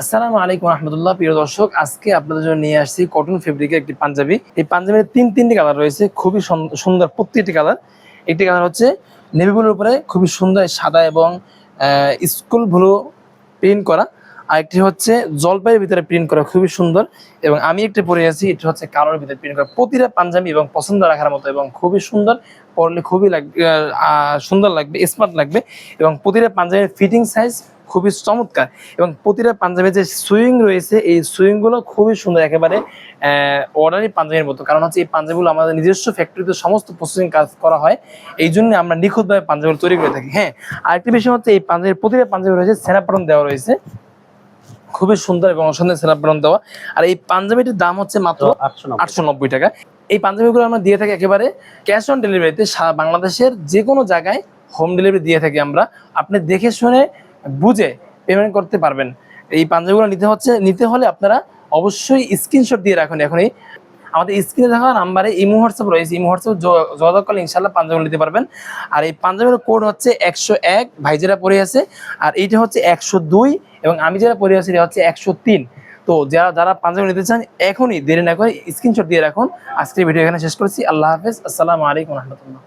আসসালামু আলাইকুম রহমতুল্লাহ। প্রিয় দর্শক, আজকে আপনাদের জন্য নিয়ে আসছি কটন ফেব্রিকের একটি পাঞ্জাবি। এই পাঞ্জাবির তিনটি কালার রয়েছে, খুবই সুন্দর প্রত্যেকটি কালার। একটি কালার হচ্ছে নেভি ব্লুর উপরে খুবই সুন্দর সাদা এবং স্কুল ব্লু প্রিন্ট করা, আরেকটি হচ্ছে জলপাইয়ের ভিতরে প্রিন্ট করা, খুবই সুন্দর। এবং আমি একটা পরে আছি, এটা হচ্ছে কালোর ভিতরে প্রিন্ট করা। প্রতিটা পাঞ্জাবি এবং পছন্দ রাখার মতো এবং খুবই সুন্দর, পরলে খুবই সুন্দর লাগবে, স্মার্ট লাগবে। এবং প্রতিটা পাঞ্জাবির ফিটিং সাইজ খুবই চমৎকার এবং প্রতিটা পাঞ্জাবির যে সুইং রয়েছে এই সুইংগুলো খুবই সুন্দর, একেবারে অর্ডারি পাঞ্জাবির মতো। কারণ হচ্ছে এই পাঞ্জাবিগুলো আমাদের নিজস্ব ফ্যাক্টরিতে সমস্ত প্রসেসিং কাজ করা হয়, এই জন্য আমরা নিখুঁতভাবে পাঞ্জাবিগুলো তৈরি করে থাকি। হ্যাঁ, আরেকটি বিষয় হচ্ছে এই পাঞ্জাবির প্রতিটা পাঞ্জাবি রয়েছে সেনাপ বাটন দেওয়া রয়েছে, খুবই সুন্দর এবং অসুন্দর সেনাপ বাটন দেওয়া। আর এই পাঞ্জাবিটির দাম হচ্ছে মাত্র 890 টাকা। এই পাঞ্জাবিগুলো আমরা দিয়ে থাকি একেবারে ক্যাশ অন ডেলিভারিতে, সারা বাংলাদেশের যে কোনো জায়গায় হোম ডেলিভারি দিয়ে থাকি আমরা। আপনি দেখে শুনে বুঝে পেমেন্ট করতে পারবেন। এই পাঞ্জাবিগুলো নিতে হলে আপনারা অবশ্যই স্ক্রিনশট দিয়ে রাখুন। এখনই আমাদের স্ক্রিনে থাকা নাম্বারে ইমো হোয়াটসঅ্যাপ রয়েছে, ইমো হোয়াটসঅ্যাপ যোগাযোগ করলে ইনশাল্লাহ পাঞ্জাবিগুলো নিতে পারবেন। আর এই পাঞ্জাবির কোড হচ্ছে 101, ভাই যেটা পরে আছে, আর এইটা হচ্ছে 102 এবং আমি যেটা পরে আছি এটা হচ্ছে 103। তো যারা পাঞ্জাবি নিতে চান এখনই দেরি না করে স্ক্রিনশট দিয়ে রাখুন। আজকের ভিডিও এখানে শেষ করছি। আল্লাহ হাফেজ, আসসালামু আলাইকুম রহমতুল্লাহ।